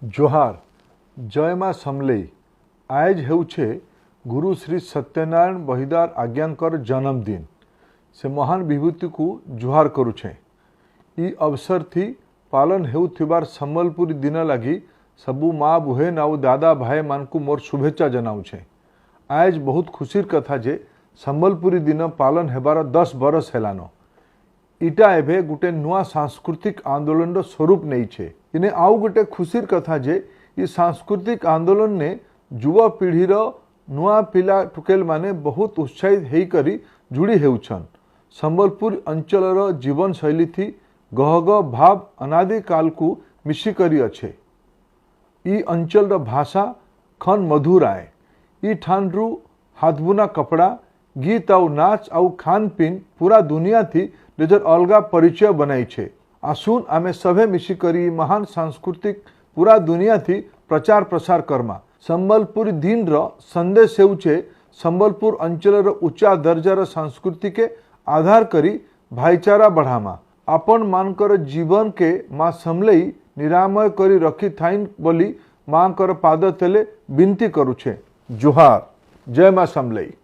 जोहार जय माँ समलेई आज हेउछे गुरु श्री सत्यनारायण बहिदार आज्ञांकर जन्मदिन से महान विभूति को जुहार करुछे। ई अवसर थी पालन हेउथिबार संबलपुरी दिन लगी सबू माँ बुहेन आउ दादा भाई मान को मोर शुभेच्छा जनाऊे। आज बहुत खुशीर कथा जे संबलपुरी दिन पालन हेबार 10 बरस हेलानो। इटा एभे गुटे नुआ सांस्कृतिक आंदोलन स्वरूप नहीं छे। इने आउ गोटे खुशीर कथा जे ये सांस्कृतिक आंदोलन ने युवा पीढ़ी नुआ पिला टुकेल माने बहुत उत्साहित हेई करी जुड़ी हेउछन। संबलपुर अंचल जीवन शैली थी गहग भाव अनादि काल को मिशी करी अच्छे। ई अंचल भाषा खन मधुर आए। ई ठानरू हाथबुना कपड़ा गीत आउ नाच आउ खान पीन पूरा दुनिया थी निजर अलगा परिचय बनाई छे। आसुन आमे सभे मिशी करी महान सांस्कृतिक पूरा दुनिया थी प्रचार प्रसार करमा। संबलपुरी दिन रो संदेश हेउछे संबलपुर अंचल उच्चा दर्जार संस्कृति के आधार करी भाईचारा बढ़ामा। आपण मानकर जीवन के माँ समलेई निरामय करी रखी थाइन बोली माँ कर पाद तेले विनती करुछे। जोहार जय माँ समलेई।